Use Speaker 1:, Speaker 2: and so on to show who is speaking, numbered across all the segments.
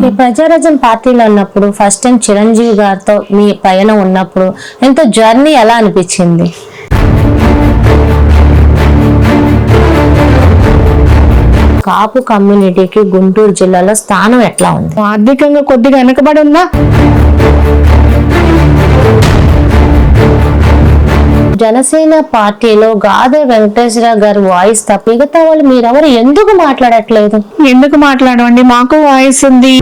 Speaker 1: ఈ ప్రజారాజ్యం పార్టీలో ఉన్నప్పుడు ఫస్ట్ టైం చిరంజీవి గారితో మీ పయనం ఉన్నప్పుడు ఎంతో జర్నీ ఎలా అనిపించింది? కాపు కమ్యూనిటీకి గుంటూరు జిల్లాలో స్థానం ఎట్లా ఉంది?
Speaker 2: ఆర్థికంగా కొద్దిగా వెనకబడి ఉందా.
Speaker 1: జనసేన పార్టీలో గాదే వెంకటేశ్వర గారి వాయిస్ తప్ప మిగతా వాళ్ళు మీరెవరు ఎందుకు మాట్లాడట్లేదు?
Speaker 2: ఎందుకు మాట్లాడమండి, మాకు వాయిస్ ఉంది.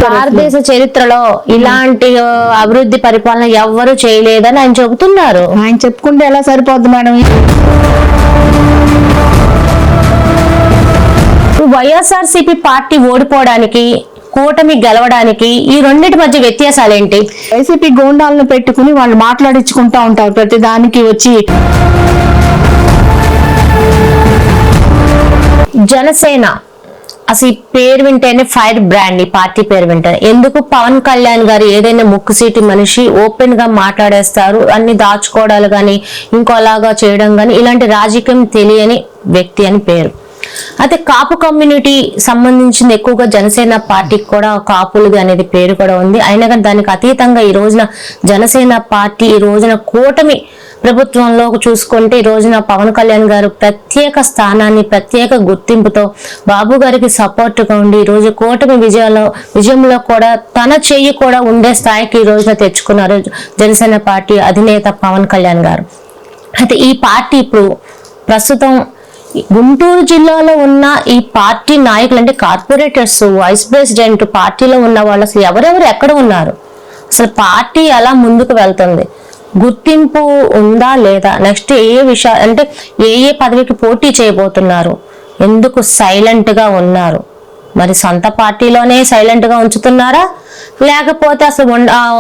Speaker 1: భారతదేశ చరిత్రలో ఇలాంటి అభివృద్ధి పరిపాలన ఎవ్వరూ చేయలేదని ఆయన చెబుతున్నారు.
Speaker 2: ఆయన చెప్పుకుంటే ఎలా సరిపోద్ది మేడం?
Speaker 1: వైఎస్ఆర్సీపీ పార్టీ ఓడిపోవడానికి, కూటమి గెలవడానికి ఈ రెండింటి మధ్య వ్యత్యాసాలు ఏంటి?
Speaker 2: వైసీపీ గోండాలను పెట్టుకుని వాళ్ళు మాట్లాడించుకుంటా ఉంటారు ప్రతి దానికి వచ్చి.
Speaker 1: జనసేన అసలు ఈ పేరు వింటేనే ఫైర్ బ్రాండ్. ఈ పార్టీ పేరు వింటేనే ఎందుకు పవన్ కళ్యాణ్ గారు ఏదైనా ముక్కుసీటి మనిషి ఓపెన్ గా మాట్లాడేస్తారు, అన్ని దాచుకోవడాలు గాని ఇంకోలాగా చేయడం గాని ఇలాంటి రాజకీయం తెలియని వ్యక్తి అని పేరు. అయితే కాపు కమ్యూనిటీ సంబంధించింది ఎక్కువగా జనసేన పార్టీకి కూడా కాపులుగా అనేది పేరు కూడా ఉంది. అయినా కానీ దానికి అతీతంగా ఈ రోజున జనసేన పార్టీ ఈ రోజున కూటమి ప్రభుత్వంలో చూసుకుంటే ఈ రోజున పవన్ కళ్యాణ్ గారు ప్రత్యేక స్థానాన్ని, ప్రత్యేక గుర్తింపుతో బాబు గారికి సపోర్ట్ గా ఉండి ఈ రోజు కూటమి విజయంలో కూడా తన చెయ్యి కూడా ఉండే స్థాయికి ఈ రోజున తెచ్చుకున్నారు జనసేన పార్టీ అధినేత పవన్ కళ్యాణ్ గారు. అయితే ఈ పార్టీ ఇప్పుడు ప్రస్తుతం గుంటూరు జిల్లాలో ఉన్న ఈ పార్టీ నాయకులు అంటే కార్పొరేటర్స్, వైస్ ప్రెసిడెంట్, పార్టీలో ఉన్న వాళ్ళు అసలు ఎవరెవరు ఎక్కడ ఉన్నారు, అసలు పార్టీ ఎలా ముందుకు వెళ్తుంది, గుర్తింపు ఉందా లేదా, నెక్స్ట్ ఏ విషయాలు అంటే ఏ పదవికి పోటీ చేయబోతున్నారు, ఎందుకు సైలెంట్ గా ఉన్నారు, మరి సొంత పార్టీలోనే సైలెంట్ గా ఉంచుతున్నారా, లేకపోతే అసలు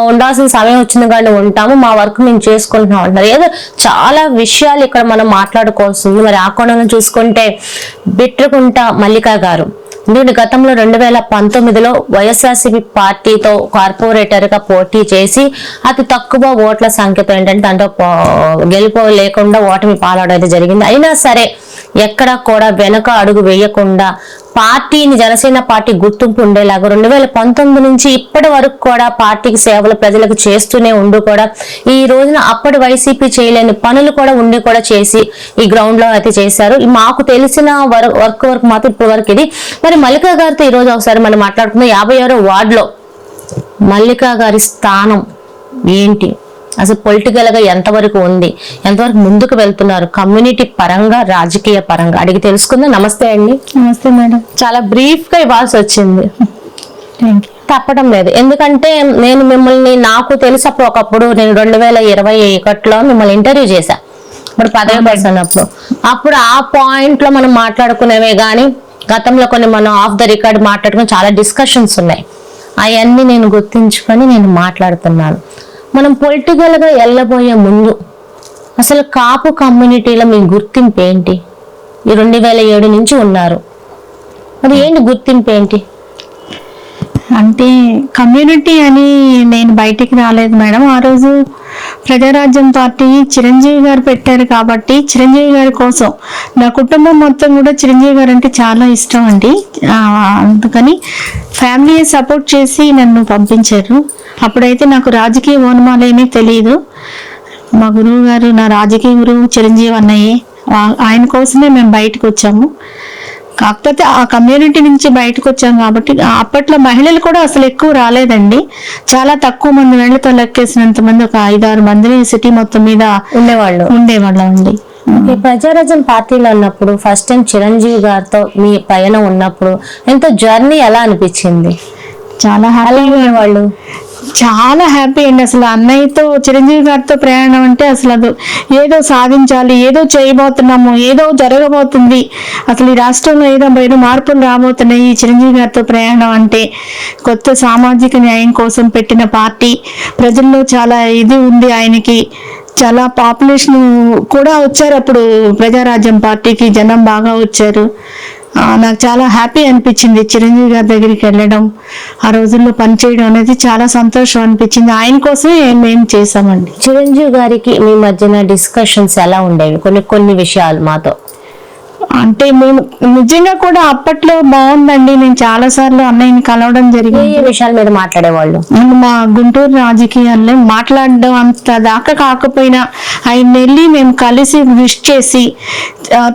Speaker 1: ఉండాల్సిన సమయం వచ్చింది కానీ ఉంటాము, మా వర్క్ మేము చేసుకుంటున్నాం అంటున్నారు. ఏదో చాలా విషయాలు ఇక్కడ మనం మాట్లాడుకోవాల్సింది. మరి ఆ కోణంలో చూసుకుంటే బిట్రకుంట మల్లిక గారు ఎందుకంటే గతంలో 2019లో వైఎస్ఆర్సీపీ పార్టీతో కార్పొరేటర్ గా పోటీ చేసి అతి తక్కువ ఓట్ల సంఖ్యతో ఏంటంటే దాంట్లో గెలుపు లేకుండా ఓటమి పాలవడం జరిగింది. అయినా సరే ఎక్కడ కూడా వెనక అడుగు వేయకుండా పార్టీని, జనసేన పార్టీ గుర్తింపు ఉండేలాగా 2019 నుంచి ఇప్పటి వరకు కూడా పార్టీకి సేవలు ప్రజలకు చేస్తూనే ఉండి కూడా ఈ రోజున అప్పటి వైసీపీ చేయలేని పనులు కూడా ఉండి కూడా చేసి ఈ గ్రౌండ్ లో అయితే చేశారు. మాకు తెలిసిన వర్క్ మాత్రం ఇప్పటి వరకు ఇది. మరి మల్లికా గారితో ఈ రోజు ఒకసారి మనం మాట్లాడుకుందాం. 56వ వార్డులో మల్లికా గారి స్థానం ఏంటి, అసలు పొలిటికల్ గా ఎంతవరకు ఉంది, ఎంతవరకు ముందుకు వెళ్తున్నారు, కమ్యూనిటీ పరంగా, రాజకీయ పరంగా అడిగి తెలుసుకుందాం. నమస్తే అండి.
Speaker 2: నమస్తే మేడం.
Speaker 1: చాలా బ్రీఫ్ గా ఇవ్వాల్సి వచ్చింది, తప్పడం లేదు. ఎందుకంటే నేను మిమ్మల్ని, నాకు తెలిసినప్పుడు ఒకప్పుడు నేను 2021లో మిమ్మల్ని ఇంటర్వ్యూ చేశా, ఇప్పుడు పదవి పడుతున్నప్పుడు. అప్పుడు ఆ పాయింట్ లో మనం మాట్లాడుకునేవే గానీ గతంలో కొన్ని మనం ఆఫ్ ద రికార్డ్ మాట్లాడుకుని చాలా డిస్కషన్స్ ఉన్నాయి. అవన్నీ నేను గుర్తించుకొని నేను మాట్లాడుతున్నాను. మనం పొలిటికల్ గా వెళ్ళబోయే ముందు అసలు కాపు కమ్యూనిటీలో మీ గుర్తింపు ఏంటి? ఈ 2007 నుంచి ఉన్నారు, అది ఏంటి గుర్తింపు ఏంటి?
Speaker 2: అంటే కమ్యూనిటీ అని నేను బయటికి రాలేదు మేడం. ఆ రోజు ప్రజారాజ్యం పార్టీ చిరంజీవి గారు పెట్టారు కాబట్టి చిరంజీవి గారి కోసం నా కుటుంబం మొత్తం కూడా చిరంజీవి గారు అంటే చాలా ఇష్టం అండి. అందుకని ఫ్యామిలీ సపోర్ట్ చేసి నన్ను పంపించారు. అప్పుడైతే నాకు రాజకీయ ఓనమాలేమీ తెలియదు. మా గురువు గారు, నా రాజకీయ గురువు చిరంజీవి అన్నయ్య, ఆయన కోసమే మేము బయటకు వచ్చాము. కాకపోతే ఆ కమ్యూనిటీ నుంచి బయటకు వచ్చాం కాబట్టి అప్పట్లో మహిళలు కూడా అసలు ఎక్కువ రాలేదండి. చాలా తక్కువ మంది, వేళ్లతో లెక్కేసినంత మంది, ఒక 5-6 మందిని సిటీ మొత్తం మీద ఉండేవాళ్ళం అండి.
Speaker 1: ప్రజారాజ్యం పార్టీలో ఉన్నప్పుడు ఫస్ట్ టైం చిరంజీవి గారితో మీ పయనం ఉన్నప్పుడు ఎంతో జర్నీ ఎలా అనిపించింది?
Speaker 2: చాలా హ్యాపీగా వాళ్ళు, చాలా హ్యాపీ అండి. అసలు అన్నయ్యతో, చిరంజీవి గారితో ప్రయాణం అంటే అసలు అది ఏదో సాధించాలి, ఏదో చేయబోతున్నాము, ఏదో జరగబోతుంది, అసలు ఈ రాష్ట్రంలో ఏదో మార్పులు రాబోతున్నాయి. ఈ చిరంజీవి గారితో ప్రయాణం అంటే కొత్త సామాజిక న్యాయం కోసం పెట్టిన పార్టీ, ప్రజల్లో చాలా ఇది ఉంది ఆయనకి, చాలా పాపులేషన్ కూడా వచ్చారు అప్పుడు ప్రజారాజ్యం పార్టీకి, జనం బాగా వచ్చారు. నాకు చాలా హ్యాపీ అనిపించింది చిరంజీవి గారి దగ్గరికి వెళ్ళడం, ఆ రోజుల్లో పనిచేయడం అనేది చాలా సంతోషం అనిపించింది. ఆయన కోసమే మేము చేసామండి.
Speaker 1: చిరంజీవి గారికి మీ మధ్యన డిస్కషన్స్ ఎలా ఉండేవి? కొన్ని విషయాలు మాతో
Speaker 2: అంటే మేము నిజంగా కూడా అప్పట్లో బాగుందండి. నేను చాలా సార్లు అన్నయ్యని కలవడం జరిగింది.
Speaker 1: ఏ విషయాల మీద మాట్లాడేవాళ్ళు?
Speaker 2: మా గుంటూరు రాజకీయాల్లో మాట్లాడడం అంత దాకా కాకపోయినా ఆయన వెళ్ళి మేము కలిసి విష్ చేసి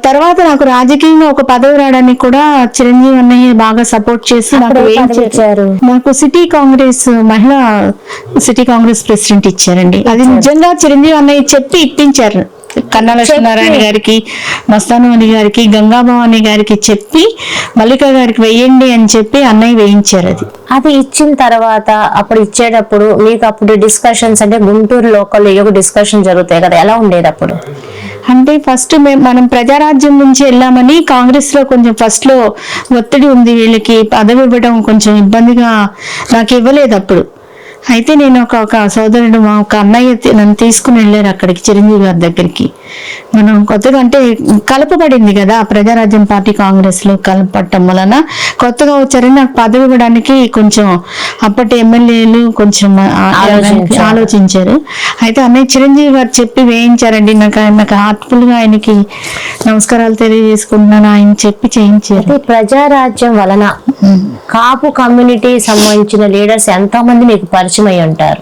Speaker 2: తర్వాత నాకు రాజకీయంగా ఒక పదవి రావడానికి కూడా చిరంజీవి అన్నయ్య బాగా సపోర్ట్ చేసి నాకు ఏం చేశారు. నాకు సిటీ కాంగ్రెస్ మహిళా సిటీ కాంగ్రెస్ ప్రెసిడెంట్ ఇచ్చారండి. అది నిజంగా చిరంజీవి అన్నయ్య చెప్పి ఇప్పించారు. కన్నా లక్ష్మీనారాయణ గారికి, మస్తాను అలీ గారికి, గంగాభవాని గారికి చెప్పి మల్లిక గారికి వేయండి అని చెప్పి అన్నయ్య వేయించారు.
Speaker 1: అది ఇచ్చిన తర్వాత అప్పుడు ఇచ్చేటప్పుడు మీకు అప్పుడు డిస్కషన్స్ అంటే గుంటూరు లోకల్ ఏదో డిస్కషన్ జరుగుతాయి కదా, ఎలా ఉండేది అప్పుడు?
Speaker 2: అంటే ఫస్ట్ మనం ప్రజారాజ్యం నుంచి వెళ్ళామని కాంగ్రెస్ లో కొంచెం ఫస్ట్ లో ఒత్తిడి ఉంది, వీళ్ళకి పదవి ఇవ్వడం కొంచెం ఇబ్బందిగా నాకు ఇవ్వలేదు అప్పుడు. అయితే నేను ఒక సోదరుడు మా ఒక అన్నయ్య నన్ను తీసుకుని వెళ్ళారు అక్కడికి, చిరంజీవి గారి దగ్గరికి. మనం కొత్తగా అంటే కలపబడింది కదా ప్రజారాజ్యం పార్టీ కాంగ్రెస్ లో, కలపటం వలన కొత్తగా వచ్చారని నాకు పదవి ఇవ్వడానికి కొంచెం అప్పటి ఎమ్మెల్యేలు కొంచెం ఆలోచించారు. అయితే అన్నయ్య చిరంజీవి గారు చెప్పి వేయించారండి. నాకు హార్ట్ఫుల్ గా ఆయనకి నమస్కారాలు తెలియజేసుకుంటున్నాను, ఆయన చెప్పి చేయించారు.
Speaker 1: ప్రజారాజ్యం వలన కాపు కమ్యూనిటీ సంబంధించిన లీడర్స్ ఎంతో మంది మీకు పరిచయం అయి ఉంటారు.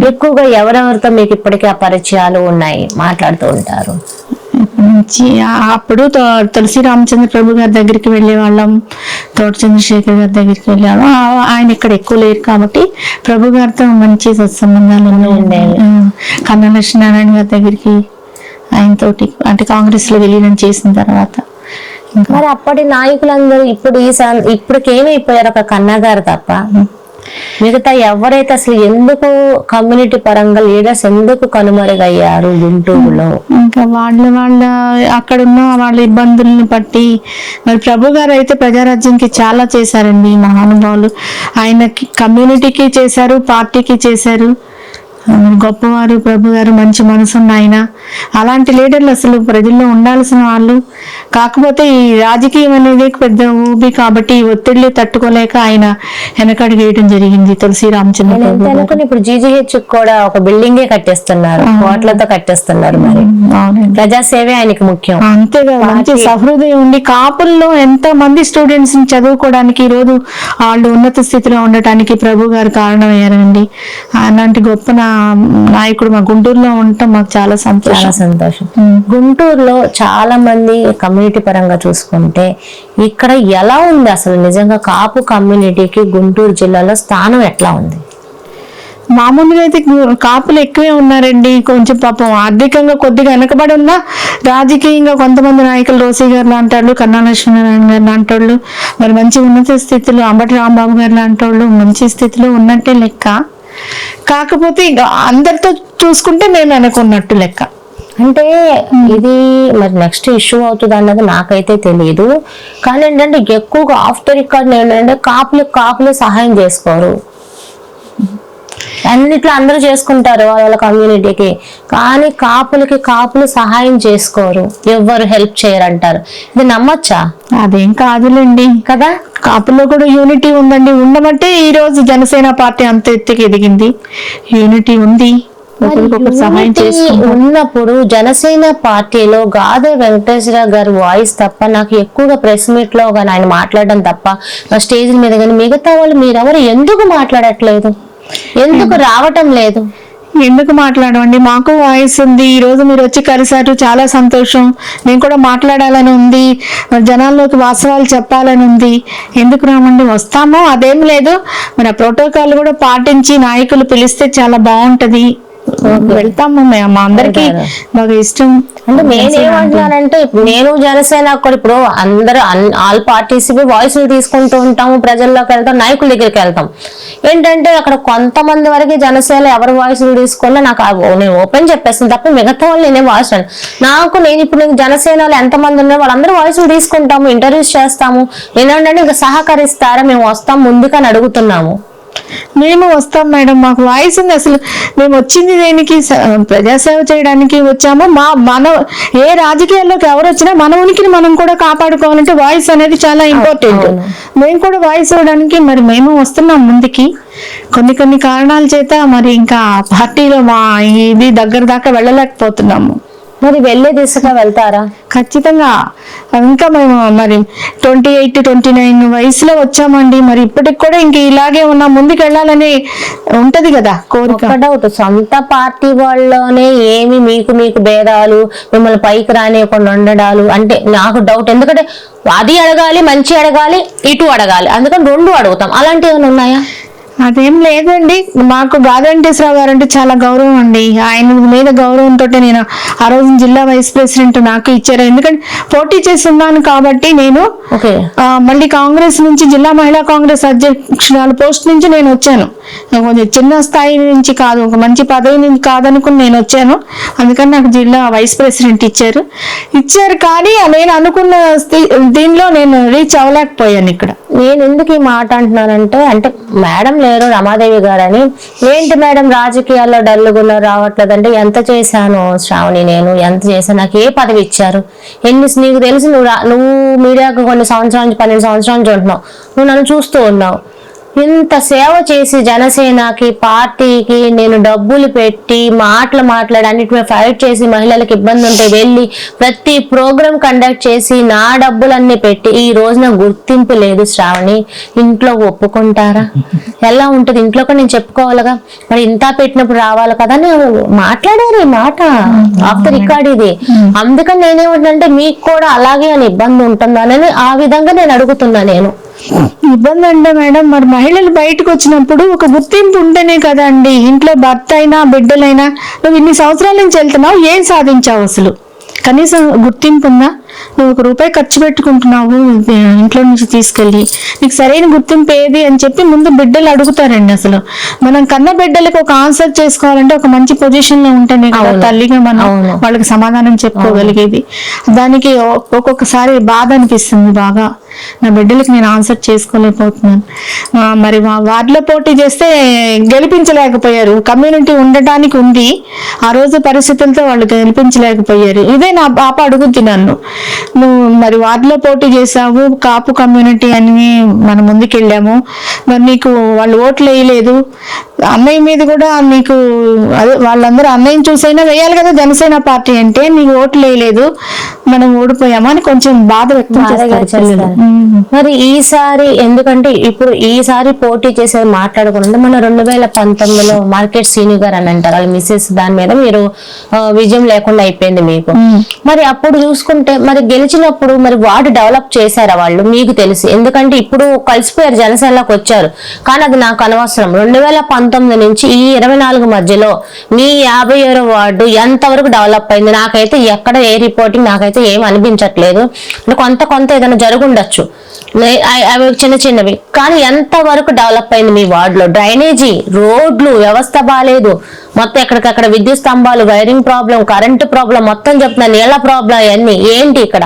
Speaker 1: ఎక్కువగా ఎవరెవరితో మీకు ఇప్పటికీ ఆ పరిచయాలు ఉన్నాయి, మాట్లాడుతూ ఉంటారు?
Speaker 2: అప్పుడు తులసి రామచంద్ర ప్రభు గారి దగ్గరికి వెళ్ళే వాళ్ళం, తోట చంద్రశేఖర్ గారి దగ్గరికి వెళ్ళాము. ఆయన ఇక్కడ ఎక్కువ లేరు కాబట్టి ప్రభు గారితో మంచి సత్సంబంధాలు ఉండేవి. కన్నా లక్ష్మీనారాయణ గారి దగ్గరికి ఆయనతోటి అంటే కాంగ్రెస్ లో విలీనం చేసిన తర్వాత.
Speaker 1: మరి అప్పటి నాయకులందరూ ఇప్పటికి ఏమైపోయారు? ఒక కన్నా గారు తప్ప మిగతా ఎవరైతే అసలు ఎందుకు కమ్యూనిటీ పరంగా లీడర్స్ ఎందుకు కనుమరుగయ్యారు గుంటూరులో?
Speaker 2: ఇంకా వాళ్ళ అక్కడున్న వాళ్ళ ఇబ్బందుల్ని బట్టి మరి ప్రభు గారు అయితే ప్రజారాజ్యంకి చాలా చేశారండి. మహానుభావులు ఆయనకి కమ్యూనిటీకి చేశారు, పార్టీకి చేశారు. గొప్పవారు ప్రభు గారు, మంచి మనసున్న ఆయన. అలాంటి లీడర్లు అసలు ప్రజల్లో ఉండాల్సిన వాళ్ళు. కాకపోతే ఈ రాజకీయం అనేది పెద్ద ఊబి కాబట్టి ఈ ఒత్తిళ్లు తట్టుకోలేక ఆయన వెనకడుగు వేయడం జరిగింది. తులసి రామచంద్ర
Speaker 1: ఇప్పుడు జీజీహెచ్ కూడా ఒక బిల్డింగే కట్టేస్తున్నారు, కోట్లతో కట్టేస్తున్నారు. మరి ప్రజాసేవే ఆయనకి ముఖ్యం.
Speaker 2: అంతేగా, మంచి సహృదయం ఉండి కాపుల్లో ఎంత మంది స్టూడెంట్స్ చదువుకోవడానికి ఈ రోజు వాళ్ళు ఉన్నత స్థితిలో ఉండటానికి ప్రభు గారు కారణమయ్యారండి. అలాంటి గొప్ప నాయకుడు మా గుంటూరులో ఉండటం మాకు చాలా సంతోషం.
Speaker 1: గుంటూరులో చాలా మంది కమ్యూనిటీ పరంగా చూసుకుంటే ఇక్కడ ఎలా ఉంది అసలు నిజంగా కాపు కమ్యూనిటీకి గుంటూరు జిల్లాలో స్థానం ఎట్లా ఉంది?
Speaker 2: మామూలుగా అయితే కాపులు ఎక్కువే ఉన్నారండి. కొంచెం పాపం ఆర్థికంగా కొద్దిగా వెనకబడి ఉన్నా రాజకీయంగా కొంతమంది నాయకులు రోసీ గారు లాంటి వాళ్ళు, కన్నా లక్ష్మీనారాయణ గారు లాంటి వాళ్ళు, మరి మంచి ఉన్నత స్థితిలో అంబటి రాంబాబు గారు లాంటి వాళ్ళు మంచి స్థితిలో ఉన్నట్టే లెక్క. కాకపోతే అందరితో చూసుకుంటే మేము అనుకున్నట్టు లెక్క.
Speaker 1: అంటే ఇది మరి నెక్స్ట్ ఇష్యూ అవుతుంది అన్నది నాకైతే తెలియదు. కానీ ఏంటంటే ఎక్కువగా ఆఫ్ ద రికార్డ్ ఏంటంటే కాపులు సహాయం చేసుకోరు. అన్నిట్లో అందరూ చేసుకుంటారు వాళ్ళ కమ్యూనిటీకి, కానీ కాపులు సహాయం చేసుకోరు, ఎవ్వరు హెల్ప్ చేయరంటారు. ఇది నమ్మచ్చా?
Speaker 2: అదేం కాదులేండి కదా. కాపులో కూడా యూనిటీ ఉందండి. ఉండమంటే ఈ రోజు జనసేన పార్టీ అంత ఎత్తుకి ఎదిగింది. యూనిటీ ఉంది, సహాయం
Speaker 1: ఉన్నప్పుడు. జనసేన పార్టీలో గాదే వెంకటేశ్వర గారి వాయిస్ తప్ప నాకు ఎక్కువగా ప్రెస్ మీట్ లో కానీ ఆయన మాట్లాడడం తప్ప స్టేజ్ మీద కానీ మిగతా వాళ్ళు మీరెవరు ఎందుకు మాట్లాడట్లేదు? ఎందుకు రావటం లేదు?
Speaker 2: ఎందుకు మాట్లాడమండి? మాకు వాయిస్ ఉంది. ఈ రోజు మీరు వచ్చి కలిసారు, చాలా సంతోషం. నేను కూడా మాట్లాడాలని ఉంది, జనాల్లోకి వాస్తవాలు చెప్పాలని ఉంది. ఎందుకు రామండి? వస్తాము, అదేం లేదు. మరి ఆ ప్రోటోకాల్ కూడా పాటించి నాయకులు పిలిస్తే చాలా బాగుంటది. వెళ్తాము, మా అందరికి బాగా ఇష్టం.
Speaker 1: అంటే నేనేమంటున్నానంటే నేను జనసేన కూడా ఇప్పుడు అందరూ ఆల్ పార్టీస్ వాయిస్లు తీసుకుంటూ ఉంటాము, ప్రజల్లోకి వెళ్తాం, నాయకుల దగ్గరికి వెళ్తాం. ఏంటంటే అక్కడ కొంతమంది వరకు జనసేన ఎవరి వాయిస్లు తీసుకున్నా నాకు నేను ఓపెన్ చెప్పేస్తాను తప్ప మిగతా వాళ్ళు నేనే వాయిస్ నేను ఇప్పుడు జనసేనలో ఎంతమంది ఉన్నారో వాళ్ళందరూ వాయిస్లు తీసుకుంటాము, ఇంటర్వ్యూస్ చేస్తాము. నేనేంటంటే ఇంకా సహకరిస్తారా, మేము వస్తాం ముందుకని అడుగుతున్నాము.
Speaker 2: మేము వస్తాం మేడం, మాకు వాయిస్ ఉంది. అసలు మేము వచ్చింది దేనికి? ప్రజాసేవ చేయడానికి వచ్చాము. మన ఏ రాజకీయాల్లోకి ఎవరు వచ్చినా మన ఉనికిని మనం కూడా కాపాడుకోవాలంటే వాయిస్ అనేది చాలా ఇంపార్టెంట్. మేము కూడా వాయిస్ ఇవ్వడానికి మరి మేము వస్తున్నాం ముందుకి. కొన్ని కారణాల చేత మరి ఇంకా పార్టీలో మా ఇది దగ్గర దాకా వెళ్ళలేకపోతున్నాము.
Speaker 1: మరి వెళ్ళే దిశగా వెళ్తారా?
Speaker 2: ఖచ్చితంగా. ఇంకా మేము మరి 28, 29 వయసులో వచ్చామండి. మరి ఇప్పటికి కూడా ఇంక ఇలాగే ఉన్నా, ముందుకు వెళ్ళాలని ఉంటది కదా కోరిక.
Speaker 1: ఒక డౌట్, సొంత పార్టీ వాళ్ళలోనే ఏమి మీకు భేదాలు, మిమ్మల్ని పైకి రానియకుండా ఉండడాలు అంటే నాకు డౌట్. ఎందుకంటే అది అడగాలి, మంచి అడగాలి, ఇటు అడగాలి, అందుకని రెండు అడుగుతాం. అలాంటివి ఏమైనా ఉన్నాయా?
Speaker 2: అదేం లేదండి. మాకు గాదెంకటేశ్వరరావు గారు అంటే చాలా గౌరవం అండి. ఆయన మీద గౌరవంతో నేను ఆ రోజు జిల్లా వైస్ ప్రెసిడెంట్ నాకు ఇచ్చారు. ఎందుకంటే పోటీ చేస్తున్నాను కాబట్టి నేను మళ్ళీ కాంగ్రెస్ నుంచి జిల్లా మహిళా కాంగ్రెస్ అధ్యక్షురాలు పోస్ట్ నుంచి నేను వచ్చాను. కొంచెం చిన్న స్థాయి నుంచి కాదు, ఒక మంచి పదవి నుంచి కాదనుకుని నేను వచ్చాను. అందుకని నాకు జిల్లా వైస్ ప్రెసిడెంట్ ఇచ్చారు. కానీ నేను అనుకున్న దీనిలో నేను రీచ్ అవ్వలేకపోయాను. ఇక్కడ
Speaker 1: నేను ఎందుకు ఈ మాట అంటున్నానంటే, అంటే మేడం లేరు రమాదేవి గారు అని, ఏంటి మేడం రాజకీయాల్లో డల్లుగుల్లో రావట్లేదు అంటే, ఎంత చేశాను శ్రావణి, నేను ఎంత చేశాను, నాకు ఏ పదవి ఇచ్చారు, నీకు తెలుసు, నువ్వు మీడియాకు కొన్ని సంవత్సరాల నుంచి 12 సంవత్సరాల నుంచి ఉంటున్నావు, నువ్వు నన్ను చూస్తూ ఉన్నావు. ఇంత సేవ చేసి జనసేనకి, పార్టీకి నేను డబ్బులు పెట్టి మాట్లాడి అన్నిటి ఫైట్ చేసి, మహిళలకు ఇబ్బంది ఉంటే వెళ్ళి ప్రతి ప్రోగ్రామ్ కండక్ట్ చేసి నా డబ్బులన్నీ పెట్టి ఈ రోజు నాకు గుర్తింపు లేదు శ్రావణి, ఇంట్లో ఒప్పుకుంటారా? ఎలా ఉంటుంది? ఇంట్లో కూడా నేను చెప్పుకోవాలిగా, మరి ఇంత పెట్టినప్పుడు రావాలి కదా అని మాట్లాడారు. ఈ మాట ఆఫ్ ద రికార్డ్ ఇది. అందుకని నేనేమంటే మీకు కూడా అలాగే అని ఇబ్బంది ఉంటుందని ఆ విధంగా నేను అడుగుతున్నా. నేను
Speaker 2: ఇబ్బంది అంటే మేడం, మరి మహిళలు బయటకు వచ్చినప్పుడు ఒక గుర్తింపు ఉంటేనే కదా అండి. ఇంట్లో భర్త అయినా బిడ్డలైనా, నువ్వు ఇన్ని సంవత్సరాల నుంచి వెళ్తున్నావు, ఏం సాధించావు అసలు? కనీసం గుర్తింపు ఉందా? నువ్వు ₹1 ఖర్చు పెట్టుకుంటున్నావు ఇంట్లో నుంచి తీసుకెళ్ళి, నీకు సరైన గుర్తింపు ఏది అని చెప్పి ముందు బిడ్డలు అడుగుతారండి. అసలు మనం కన్న బిడ్డలకు ఒక ఆన్సర్ చేసుకోవాలంటే ఒక మంచి పొజిషన్ లో ఉంటేనే కదా తల్లిగా మనం వాళ్ళకి సమాధానం చెప్పుకోగలిగేది. దానికి ఒక్కొక్కసారి బాధ అనిపిస్తుంది బాగా, నా బిడ్డలకు నేను ఆన్సర్ చేసుకోలేకపోతున్నాను. మరి మా వార్డులో పోటీ చేస్తే గెలిపించలేకపోయారు. కమ్యూనిటీ ఉండటానికి ఉంది, ఆ రోజు పరిస్థితులతో వాళ్ళు గెలిపించలేకపోయారు. ఇదే నా పాప అడుగుద్ది నన్ను, నువ్వు మరి వార్డులో పోటీ చేసావు, కాపు కమ్యూనిటీ అని మనం ముందుకెళ్ళాము, మరి నీకు వాళ్ళు ఓట్లు వేయలేదు, అన్నయ్య మీద కూడా నీకు అదే వాళ్ళందరూ అన్నయ్యని చూసైనా వేయాలి కదా జనసేన పార్టీ అంటే, నీకు ఓట్లు వేయలేదు, మనం ఓడిపోయామా అని కొంచెం బాధ వ్యక్తం చేస్తారు.
Speaker 1: మరి ఈసారి ఎందుకంటే ఇప్పుడు ఈసారి పోటీ చేసేది మాట్లాడుకున్నది మన 2019లో మార్కెట్ సీనియర్ గారు అని అంటారు, వాళ్ళ మిస్సెస్ దాని మీద మీరు విజయం లేకుండా అయిపోయింది మీకు. మరి అప్పుడు చూసుకుంటే మరి గెలిచినప్పుడు మరి వార్డు డెవలప్ చేశారా వాళ్ళు? మీకు తెలిసి, ఎందుకంటే ఇప్పుడు కలిసిపోయారు, జనసేనలోకి వచ్చారు, కానీ అది నాకు అనవసరం. 2019 నుంచి ఈ 24 మధ్యలో మీ 57వ వార్డు ఎంతవరకు డెవలప్ అయింది? నాకైతే ఎక్కడ ఏ రిపోర్టింగ్ నాకైతే ఏం అనిపించట్లేదు. కొంత ఏదైనా జరుగుండొచ్చు అవి చిన్నవి, కానీ ఎంత వరకు డెవలప్ అయింది మీ వార్డులో? డ్రైనేజీ, రోడ్లు వ్యవస్థ బాగాలేదు, మొత్తం ఎక్కడికక్కడ విద్యుత్ స్తంభాలు, వైరింగ్ ప్రాబ్లం, కరెంటు ప్రాబ్లం, మొత్తం చెప్తున్నా, నీళ్ల ప్రాబ్లం, అన్ని ఏంటి ఇక్కడ?